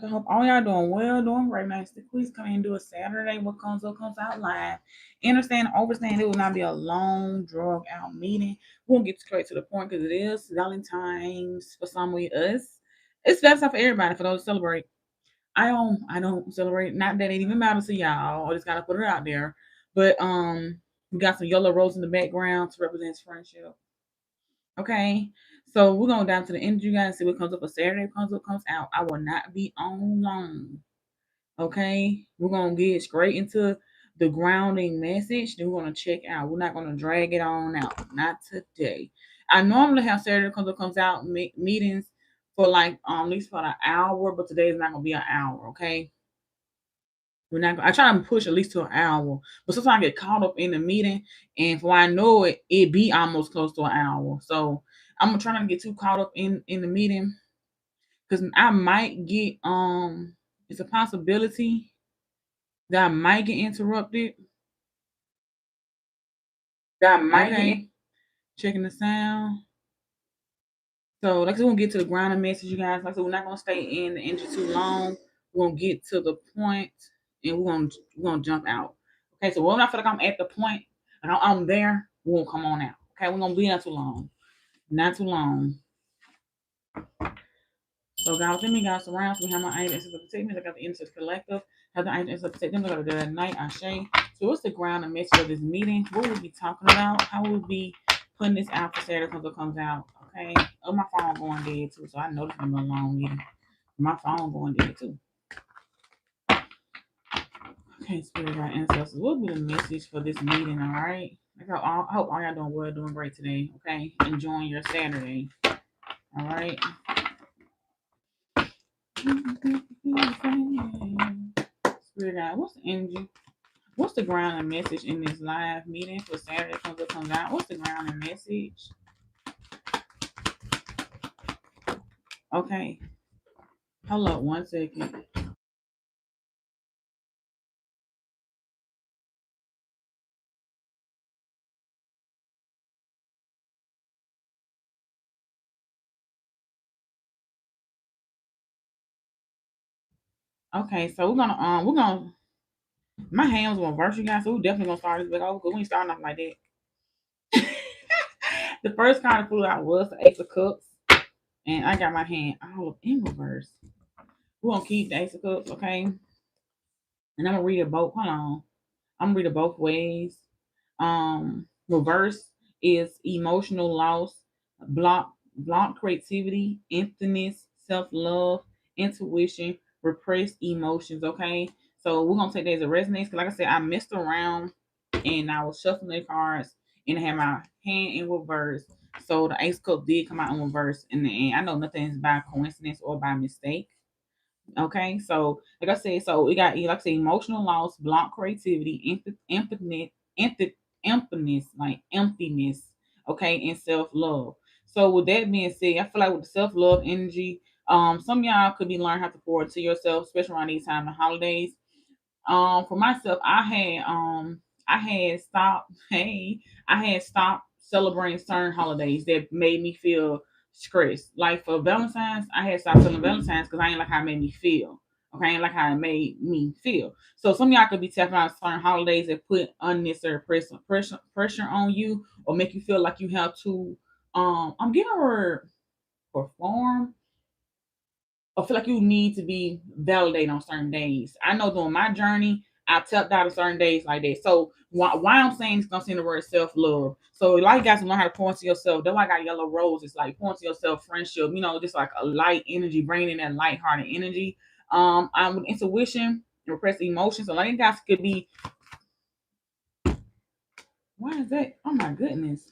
I hope all y'all doing well, doing great. Nice to please come in and do a Saturday. What comes up comes out live. Understand, overstand it will not be a long, drug out meeting. We won't get straight to the point because it is Valentine's for some of us. It's Valentine's for everybody, for those who celebrate. I don't celebrate. Not that it even matters to y'all. I just gotta put it out there. But we got some yellow rose in the background to represent friendship. Okay. So we're going down to the end. You guys see what comes up for Saturday, comes up, comes out. I will not be on long. Okay. We're gonna get straight into the grounding message. Then we're gonna check out. We're not gonna drag it on out. Not today. I normally have Saturday comes up, comes out meetings for like at least for an hour, but today is not gonna be an hour, okay? We're not. I try to push at least to an hour, but sometimes I get caught up in the meeting, and for I know it, it be almost close to an hour. So I'm gonna try not to get too caught up in the meeting because I might get It's a possibility that I might get interrupted. Okay, checking the sound. So like I said, we're gonna get to the grounding message, you guys. Like I said, we're not gonna stay in the energy too long. We're gonna get to the point, and we're gonna jump out. Okay, so when I feel like I'm at the point and I'm there, we won't come on out. Okay, we're gonna be not too long, not too long. So guys, let me guys surround. So we have my agents to protect me. I got the Innocence Collective. Have the agents to protect them. I got to do that at night. I say. So what's the ground and message of this meeting? What will we be talking about? How will we be putting this out for Saturday because it comes out? Okay. Oh, my phone going dead too, so I know this is gonna be a long meeting. My phone going dead too. Okay, spirit guide ancestors. What will be the message for this meeting? All right. I hope all y'all doing well, doing great today. Okay, enjoying your Saturday. All right. Spirit guide, what's the energy? What's the ground and message in this live meeting for Saturday comes out? What's the ground and message? Okay. Hold up 1 second. Okay, so we're gonna my hands gonna verse you guys, so we're definitely gonna start this back over because we ain't starting off like that. The first card I pulled out was the Ace of Cups, and I got my hand all up in reverse. We're gonna keep the Ace of Cups, okay? And I'm gonna read it both. Hold on. I'm gonna read it both ways. Reverse is emotional loss, block creativity, emptiness, self-love, intuition, repressed emotions. Okay, so we're gonna take that as a resonance because, like I said, I messed around and I was shuffling the cards and I had my hand in reverse. So the Ace Cup did come out in reverse in the end. I know nothing is by coincidence or by mistake. Okay, so like I said, so we got like I said, emotional loss, block creativity, emptiness, like emptiness. Okay, and self love. So with that being said, I feel like with the self love energy, some of y'all could be learning how to pour into yourself, especially around these time of holidays. For myself, I had stopped. Hey, I had stopped celebrating certain holidays that made me feel stressed. Like for Valentine's, I had stopped celebrating Valentine's because I ain't like how it made me feel. Okay, I ain't like how it made me feel. So some of y'all could be tapping out certain holidays that put unnecessary pressure on you or make you feel like you have to I'm getting her perform or feel like you need to be validated on certain days. I know during my journey, I tapped out on certain days like that. So why I'm saying it's gonna say the word self love. So like you guys learn how to point to yourself. That's why I got yellow roses, like point to yourself, friendship. Just like a light energy, bringing in that light-hearted energy. I'm with intuition, repressed emotions. So like you guys could be. Why is that? Oh my goodness!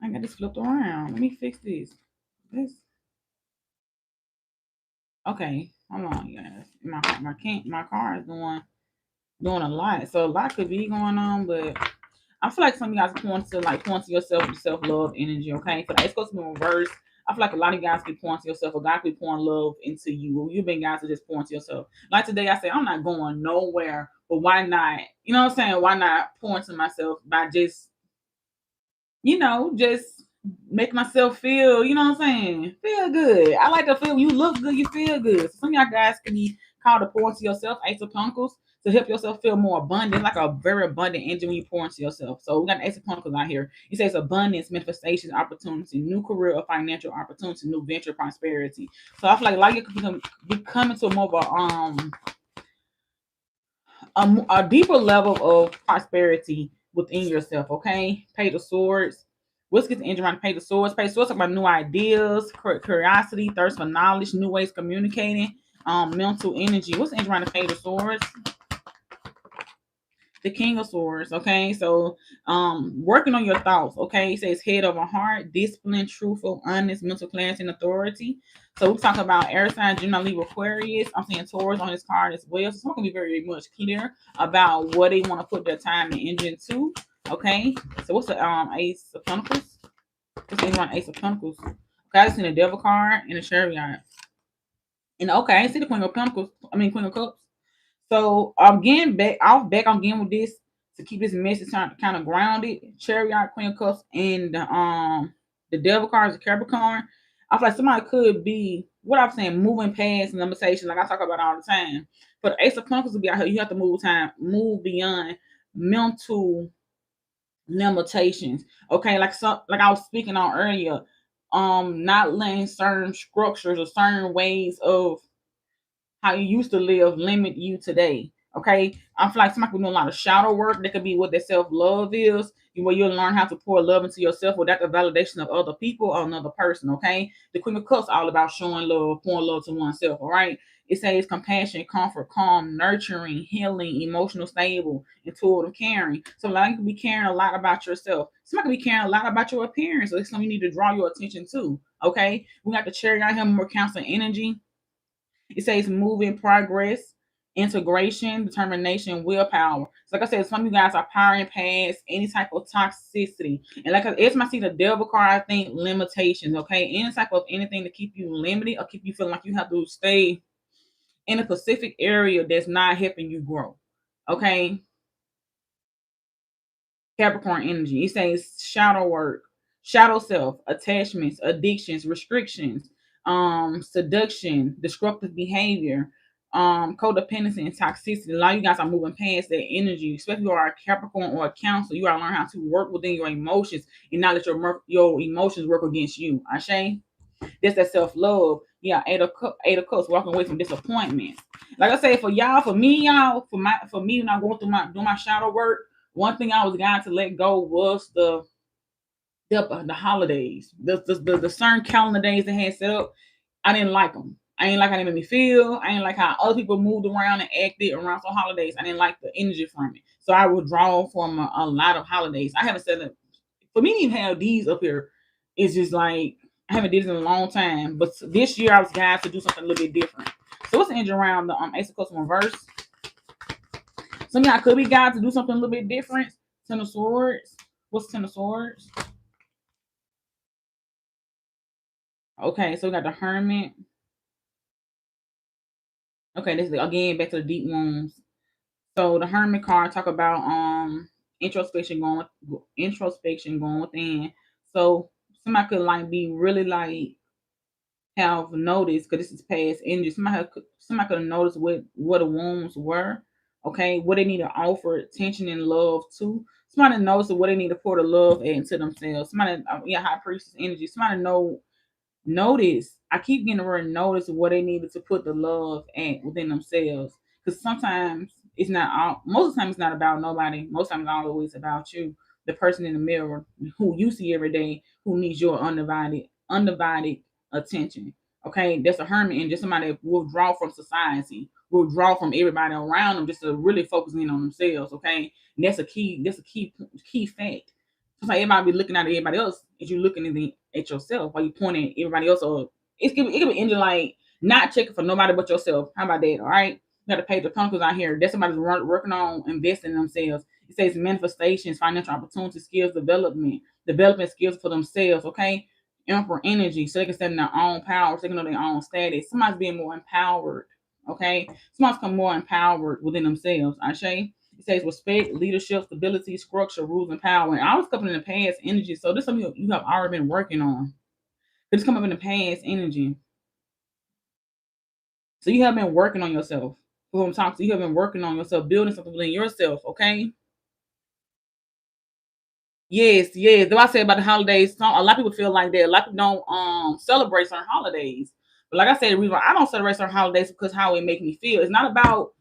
I got this flipped around. Let me fix this. This. Okay, hold on, guys. My car is doing a lot. So a lot could be going on, but I feel like some of you guys point to yourself with self love energy. Okay, so it's supposed to be reverse. I feel like a lot of you guys can point to yourself, or God could be pouring love into you. You've been guys to just point to yourself. Like today, I say I'm not going nowhere, but why not? You know what I'm saying? Why not point to myself by just just make myself feel, you know what I'm saying? Feel good. I like to feel you look good, you feel good. So some of y'all guys can be called to pour into yourself, Ace of Pentacles, to help yourself feel more abundant, like a very abundant engine when you pour into yourself. So we got the Ace of Pentacles out here. It says abundance, manifestation, opportunity, new career or financial opportunity, new venture, prosperity. So I feel like you could be coming to more of a deeper level of prosperity within yourself. Okay, Page of Swords. What's get the engine around the Page of Swords? Page of Swords talk about new ideas, curiosity, thirst for knowledge, new ways of communicating, mental energy. What's the engine around the Page of Swords? The King of Swords. Okay, so working on your thoughts. Okay, it says head over heart, discipline, truthful, honest, mental clarity, and authority. So we talk about air sign, Gemini, Libra, Aquarius. I'm seeing Taurus on this card as well. So someone can be very much clear about what they want to put their time and energy into. Okay, so what's the Ace of Pentacles? What's the one Ace of Pentacles? Okay, I just seen a Devil card and a Chariot. And okay, I see the Queen of Pentacles. I mean Queen of Cups. So I'm getting back. I'm getting with this to keep this message kind of grounded. Chariot, Queen of Cups, and the Devil cards, the Capricorn. I feel like somebody could be what I'm saying, moving past limitations, like I talk about all the time. But the Ace of Pentacles will be out here. You have to move beyond mental limitations. Okay, like I was speaking on earlier. Not letting certain structures or certain ways of how you used to live limit you today. Okay, I feel like somebody can do a lot of shadow work. That could be what their self love is, where you'll learn how to pour love into yourself without the validation of other people or another person. Okay, the Queen of Cups all about showing love, pouring love to oneself. All right, it says compassion, comfort, calm, nurturing, healing, emotional, stable, intuitive, caring. So like you can be caring a lot about yourself. Somebody can be caring a lot about your appearance. So it's something you need to draw your attention to. Okay, we got the cherry out here, more counseling energy. It says moving progress, integration, determination, willpower. So like I said, some of you guys are powering past any type of toxicity. And like every time I see the Devil card, I think limitations. Okay, any type of anything to keep you limited or keep you feeling like you have to stay in a specific area that's not helping you grow. Okay, Capricorn energy. It says shadow work, shadow self, attachments, addictions, restrictions, seduction, disruptive behavior, codependency, and toxicity. A lot of you guys are moving past that energy, especially if you are a Capricorn or a Cancer. You gotta learn how to work within your emotions and not let your emotions work against you. Ashe? That's that self love. Yeah, Eight of Cups, walking away from disappointment. Like I say, for y'all, for me, y'all, for me, when I go through doing my shadow work, one thing I was guided to let go was the holidays, the certain calendar days they had set up. I didn't like them. I ain't like how they made me feel. I ain't like how other people moved around and acted around some holidays. I didn't like the energy from it. So I withdraw from a lot of holidays. I haven't said that for me to even have these up here. It's just like I haven't did it in a long time. But this year I was guided to do something a little bit different. So what's the energy around the Ace of Cups reverse? Some of y'all could be guided to do something a little bit different. Ten of Swords. What's Ten of Swords? Okay, so we got the Hermit. Okay, this is again back to the deep wounds. So the Hermit card talk about introspection going within. So somebody could like be really like have noticed because this is past energy. Somebody could have noticed what the wounds were. Okay, what they need to offer attention and love to. Somebody knows what they need to pour the love into themselves. Somebody, High Priestess energy. Somebody notice. I keep getting the word notice what they needed to put the love at within themselves. Because sometimes it's not all. Most of the time it's not about nobody. Most of the time it's always about you, the person in the mirror who you see every day, who needs your undivided attention. Okay, that's a hermit and just somebody that will draw from society, will draw from everybody around them, just to really focus in on themselves. Okay, and that's a key. That's a key fact. It's like everybody be looking at everybody else as you looking at yourself while you pointing at everybody else. Or it could be ending like not checking for nobody but yourself. How about that? All right, you got to pay the Pentacles out here. That's somebody's working on investing in themselves. It says manifestations, financial opportunities, skills development skills for themselves. Okay, Emperor energy, so they can stand in their own power, so they can know their own status. Somebody's being more empowered. Okay, somebody's become more empowered within themselves. Ashe. It It says respect, leadership, stability, structure, rules, and power. And I was coming in the past energy. So this is something you have already been working on. It's come up in the past energy. So you have been working on yourself. Who I'm talking to, you have been working on yourself, building something within yourself, okay? Yes, yes. Though I say about the holidays, a lot of people feel like that. A lot of people don't celebrate certain holidays. But like I said, the reason why I don't celebrate certain holidays is because how it make me feel. It's not about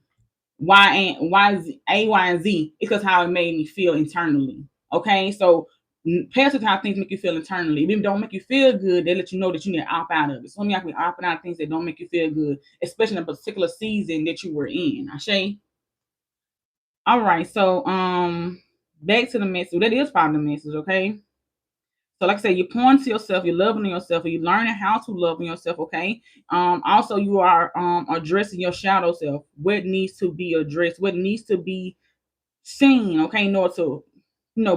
Y and Z. It's because how it made me feel internally. Okay, so pay attention to how things make you feel internally. If it don't make you feel good, they let you know that you need to opt out of it. So many people opting out of things that don't make you feel good, especially in a particular season that you were in. Ashay. All right, so back to the message. That is part of the message, okay? So, like I said, you're pouring to yourself, you're loving yourself, and you're learning how to love yourself, okay? Also you are addressing your shadow self, what needs to be addressed, what needs to be seen, okay, in order to,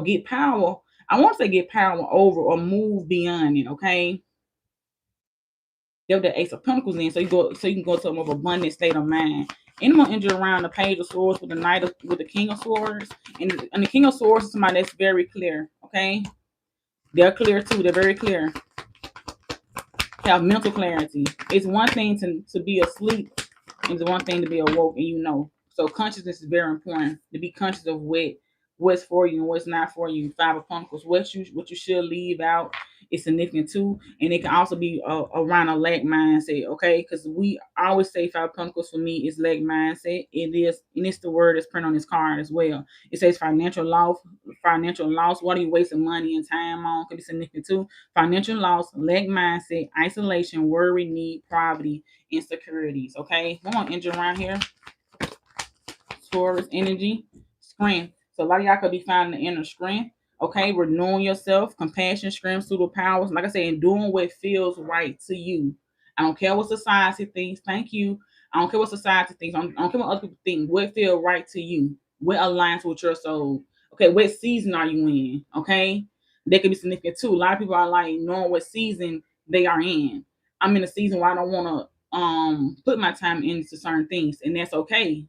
get power. I want to say get power over or move beyond it, okay? There the Ace of Pentacles in, so you can go to a more abundant state of mind. Anyone injured around the Page of Swords with with the King of Swords, and the King of Swords is somebody that's very clear, okay? They're clear too. They're very clear. Have mental clarity. It's one thing to be asleep, and it's one thing to be awoke, and So consciousness is very important. To be conscious of what's for you and what's not for you. Five of Pentacles. What you should leave out is significant too, and it can also be around a lack mindset. Okay, because we always say Five of Pentacles for me is lack mindset. It is, and it's the word that's printed on this card as well. It says financial loss. Financial loss. What are you wasting money and time on? Can be significant too. Financial loss, lack mindset, isolation, worry, need, poverty, insecurities. Okay, come on, engine around here. Taurus energy, strength. So a lot of y'all could be finding the inner strength. Okay, renewing yourself, compassion, strength, superpowers. Like I said, and doing what feels right to you. I don't care what society thinks. Thank you. I don't care what society thinks. I don't care what other people think. What feels right to you? What aligns with your soul? Okay, what season are you in? Okay, that could be significant too. A lot of people are like knowing what season they are in. I'm in a season where I don't want to put my time into certain things, and that's okay.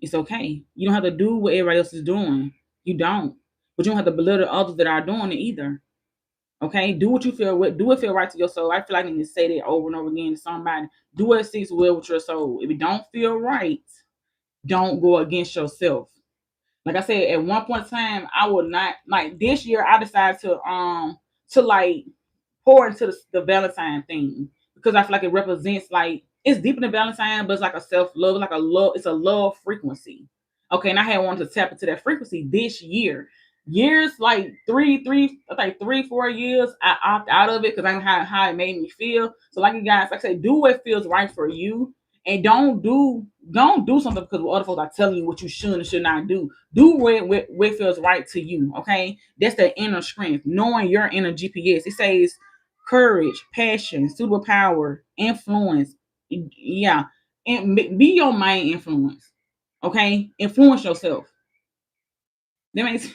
It's okay. You don't have to do what everybody else is doing. You don't. But you don't have to belittle others that are doing it either. Okay? Do what you feel with. Do it feel right to your soul. I feel like I need to say that over and over again to somebody. Do what seems well with your soul. If it don't feel right, don't go against yourself. Like I said, at one point in time, I would not like this year. I decided to like pour into the Valentine thing because I feel like it represents like it's deeper than Valentine, but it's like a self-love, like a love, it's a love frequency. Okay, and I had wanted to tap into that frequency this year. Years like I think 3, 4 years, I opt out of it because I know how it made me feel. So like you guys, like I say, do what feels right for you. And don't do something because other folks are telling you what you should and should not do. Do what feels right to you. Okay, that's the inner strength, knowing your inner GPS. It says courage, passion, suitable power, influence. Yeah, and be your main influence. Okay, influence yourself. That makes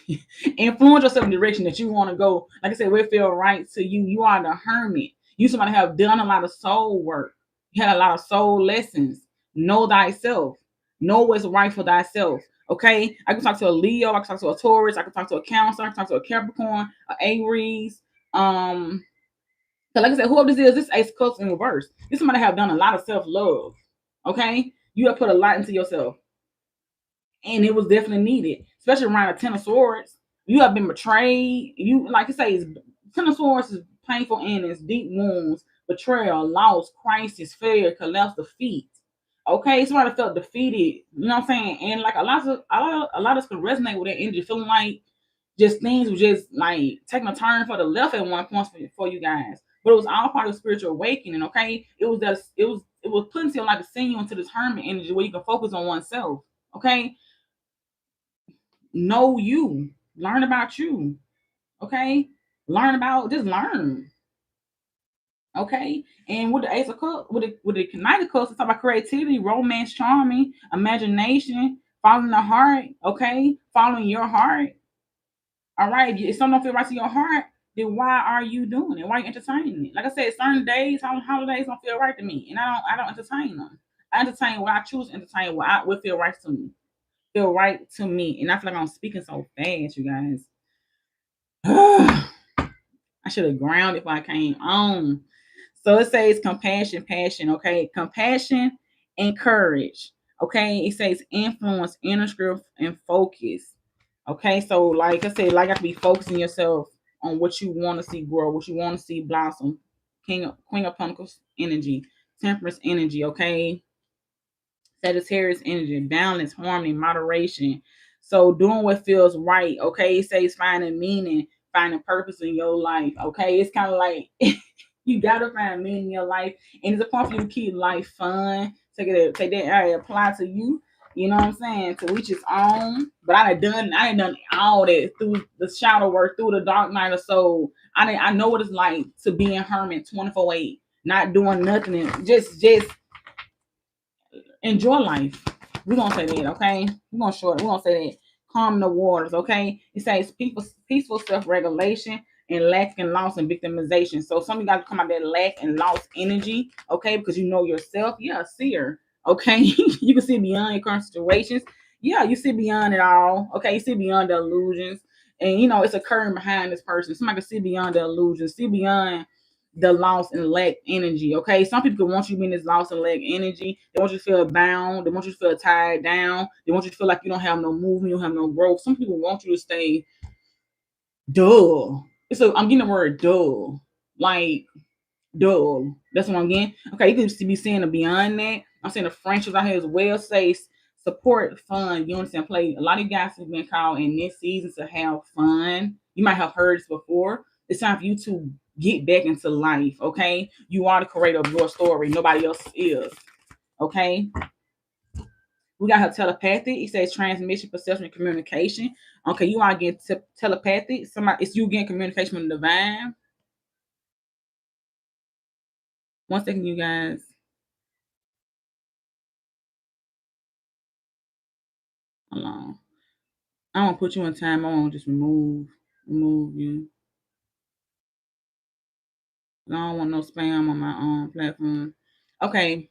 influence yourself in the direction that you want to go. Like I said, where it feel right to you. You are the hermit. You somebody have done a lot of soul work. You had a lot of soul lessons. Know thyself. Know what's right for thyself. Okay, I can talk to a Leo. I can talk to a Taurus. I can talk to a Cancer. I can talk to a Capricorn, a Aries. So like I said, whoever this Ace of Cups in reverse. This somebody have done a lot of self love. Okay, you have put a lot into yourself, and it was definitely needed, especially around a Ten of Swords. You have been betrayed. You like I say, Ten of Swords is painful endings, deep wounds, betrayal, loss, crisis, failure, collapse, defeat. Okay, somebody felt defeated. You know what I'm saying? And like a lot of us can resonate with that energy, feeling like just things were just like taking a turn for the left at one point for you guys. But it was all part of spiritual awakening. Okay, it was putting like to send you into this hermit energy where you can focus on oneself. Okay, know you, learn about you. Okay, just learn. Okay, and with the Ace of Cups, with the Knight of Cups, it's about creativity, romance, charming, imagination, following the heart. Okay, following your heart. All right, if something don't feel right to your heart, then why are you doing it? Why are you entertaining it? Like I said, certain days, holidays don't feel right to me, and I don't entertain them. I entertain what I choose to entertain, what feel right to me. feel right to me. And I feel like I'm speaking so fast, you guys. I should have grounded if I came on. So it says compassion, passion, okay? Compassion and courage, okay? It says influence, inner strength, and focus. Okay, so like I said, like I have to be focusing yourself on what you want to see grow, what you want to see blossom. Queen of Pentacles energy, Temperance energy, okay? Sagittarius energy, balance, harmony, moderation. So doing what feels right, okay? It says finding meaning, finding purpose in your life, okay? It's kind of like you gotta find meaning in your life, and it's important for you to keep life fun. Take that area, apply to you. You know what I'm saying? To each his own. But I ain't done all that through the shadow work, through the dark night of soul. I know what it's like to be in hermit 24/8, not doing nothing, and just enjoy life. We're gonna say that, okay? We're gonna say that. Calm the waters, okay? It says peaceful self-regulation and lack and loss and victimization. So some of you guys come out that lack and loss energy, okay, because you know yourself. Yeah, seer. Okay. You can see beyond your current situations. Yeah, you see beyond it all. Okay, you see beyond the illusions. And you know it's occurring behind this person. Somebody can see beyond the illusions, see beyond the loss and lack energy. Okay, some people want you to be in this loss and lack energy. They want you to feel bound. They want you to feel tied down. They want you to feel like you don't have no movement, you don't have no growth. Some people want you to stay dull. So I'm getting the word dull, like dull. That's what I'm getting. Okay, you can be saying the beyond that. I'm saying the friendships out here as well. Say support, fun, unity, and play. A lot of you guys have been called in this season to have fun. You might have heard this before. It's time for you to get back into life. Okay, you are the creator of your story. Nobody else is. Okay, we got her telepathic. It says transmission, perception, and communication. Okay, you are getting telepathic. Somebody, it's you getting communication with the divine. One second, you guys. Hold on. I won't put you in time. I won't just remove you. I don't want no spam on my platform. Okay,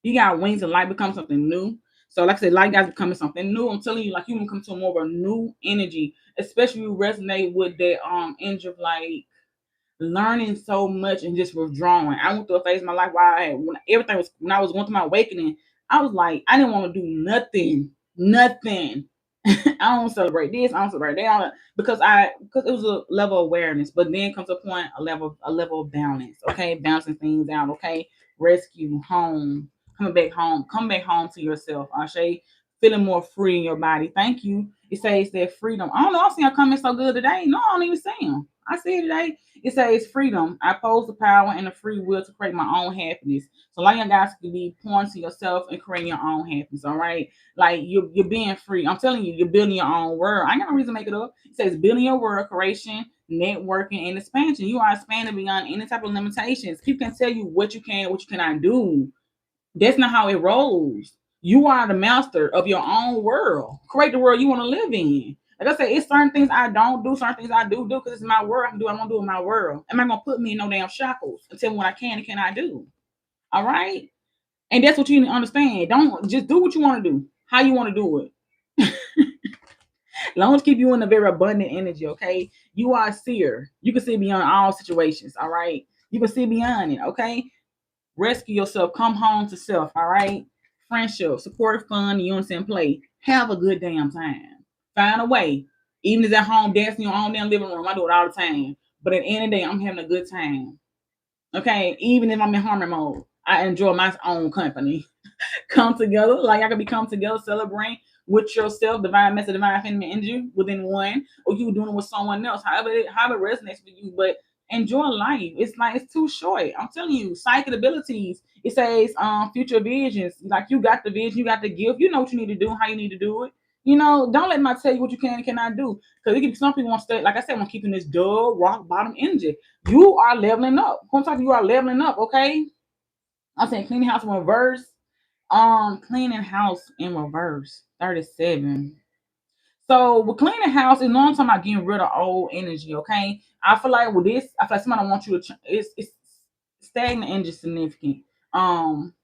you got wings of light become something new. So, like I said, light guys becoming something new. I'm telling you, like you can come to more of a new energy, especially you resonate with that energy of like learning so much and just withdrawing. I went through a phase in my life where I had when I was going through my awakening, I was like, I didn't want to do nothing. I don't celebrate this, I don't celebrate that, because it was a level of awareness, but then comes a point, a level of balance, okay, balancing things out, okay, rescue, home, come back home to yourself, Ashe, feeling more free in your body. Thank you. It says that freedom. I don't know. I see her coming so good today. No, I don't even see him. I see it today. It says freedom. I pose the power and the free will to create my own happiness. So, like you guys can be pouring to yourself and creating your own happiness. All right, like you're being free. I'm telling you, you're building your own world. I ain't got no reason to make it up. It says building your world, creation, networking, and expansion. You are expanding beyond any type of limitations. People can tell you what you can, what you cannot do. That's not how it rolls. You are the master of your own world. Create the world you want to live in. Like I said, it's certain things I don't do, certain things I do because it's my world. I can do what I want to do in my world. Am I gonna put me in no damn shackles and tell me what I can and cannot do? All right. And that's what you need to understand. Don't just do what you want to do, how you want to do it. As long as keep you in a very abundant energy, okay? You are a seer. You can see beyond all situations, all right? You can see beyond it, okay? Rescue yourself. Come home to self. All right. Friendship, support, fun, unity, and play. Have a good damn time. Find a way. Even if it's at home dancing in your own damn living room. I do it all the time. But at the end of the day, I'm having a good time. Okay. Even if I'm in harmony mode, I enjoy my own company. Come together. Like I could be come together, celebrate with yourself, divine message, divine feminine energy within one, or you doing it with someone else. However it resonates with you, but enjoy life. It's like it's too short. I'm telling you, psychic abilities. It says future visions. Like you got the vision, you got the gift, you know what you need to do, how you need to do it. You know, don't let my tell you what you can and cannot do. Because some people want to stay, like I said, want keeping this dull, rock bottom energy. You are leveling up. Sometimes you are leveling up, okay? I'm saying cleaning house in reverse. Cleaning house in reverse. 37. So with cleaning house, it's long time about getting rid of old energy. Okay, I feel like with this, I feel like somebody wants you to. It's stagnant energy significant. Um,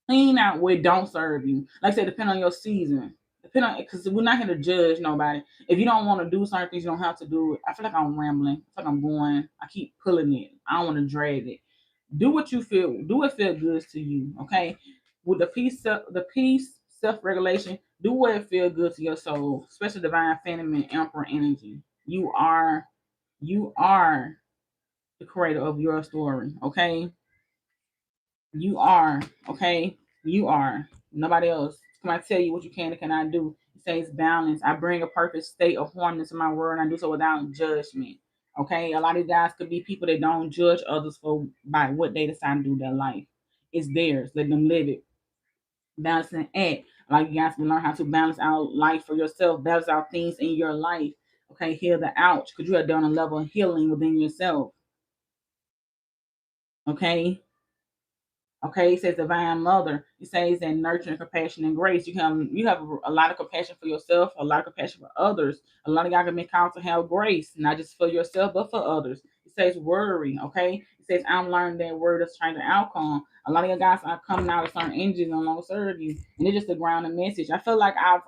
Clean out what don't serve you. Like I said, depend on your season. Depend on, because we're not here to judge nobody. If you don't want to do certain things, you don't have to do it. I feel like I'm rambling. I feel like I'm going. I keep pulling it. I don't want to drag it. Do what you feel. Do what feel good to you. Okay. With the peace, self-regulation. Do what feel good to your soul, especially divine feminine emperor energy. You are the creator of your story. Okay. You are, okay? You are. Nobody else. Can I tell you what you can and cannot do? It says balance. I bring a perfect state of harmony to my world, and I do so without judgment. Okay? A lot of guys could be people that don't judge others for by what they decide to do with their life. It's theirs. Let them live it. Balance and act. Like you guys can learn how to balance out life for yourself, balance out things in your life. Okay, heal the ouch, because you have done a level of healing within yourself. Okay, okay, it says divine mother. It says that nurturing, compassion, and grace. You have a lot of compassion for yourself, a lot of compassion for others. A lot of y'all can be called to have grace, not just for yourself, but for others. It says worry, okay? It says I'm learning that word is trying to outcome. A lot of you guys are coming out of certain engines and long serve you. And it's just a grounding message. I feel like I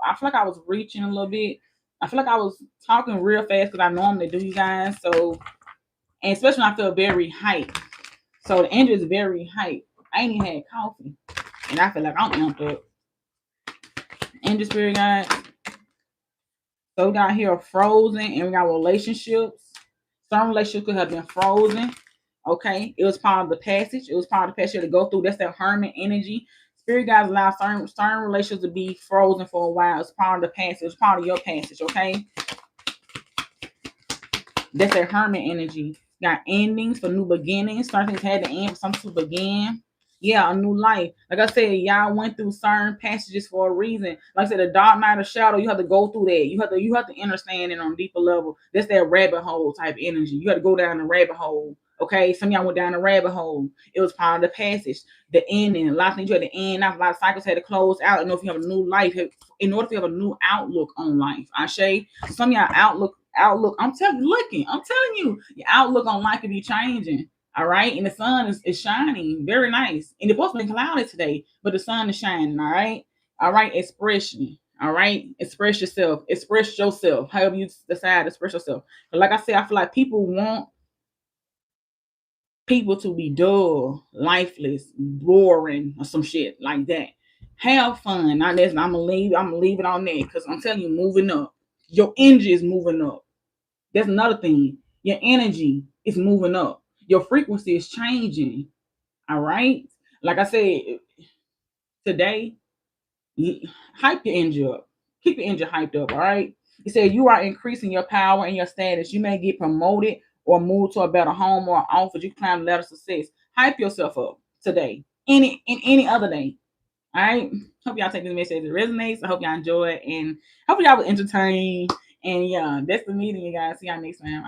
was reaching a little bit. I feel like I was talking real fast because I normally do, you guys. So, and especially when I feel very hyped. So the energy is very hyped. I ain't even had coffee. And I feel like I'm amped up. Energy spirit guide. So we got here frozen and we got relationships. Some relationships could have been frozen. Okay. It was part of the passage. It was part of the passage to go through. That's that hermit energy. Spirit guides allow certain relationships to be frozen for a while. It's part of the passage. It's part of your passage. Okay. That's that hermit energy. Got endings for new beginnings. Certain things had to end for something to begin. Yeah, a new life. Like I said, y'all went through certain passages for a reason. Like I said, the dark night of shadow, you have to go through that. You have to understand it on a deeper level. That's that rabbit hole type energy. You have to go down the rabbit hole. Okay, some of y'all went down the rabbit hole. It was part of the passage, the ending. A lot of things you had to end out. A lot of cycles had to close out. In order if you have a new life, in order if you have a new outlook on life. I say some of y'all outlook. I'm telling you, your outlook on life could be changing. All right. And the sun is shining. Very nice. And it's supposed to be cloudy today, but the sun is shining. All right. All right. Expression. All right. Express yourself. Express yourself. However you decide to express yourself. But like I said, I feel like people want people to be dull, lifeless, boring, or some shit like that. Have fun. Now that's I'm gonna leave it on there because I'm telling you, moving up. Your energy is moving up. That's another thing. Your energy is moving up. Your frequency is changing. All right. Like I said, today, hype your energy up. Keep your energy hyped up. All right. It said you are increasing your power and your status. You may get promoted or move to a better home or office. You climb the ladder of success. Hype yourself up today. Any other day. All right. Hope y'all take this message as it resonates. I hope y'all enjoy it and hope y'all will entertain. And yeah, that's the meeting, you guys. See y'all next time.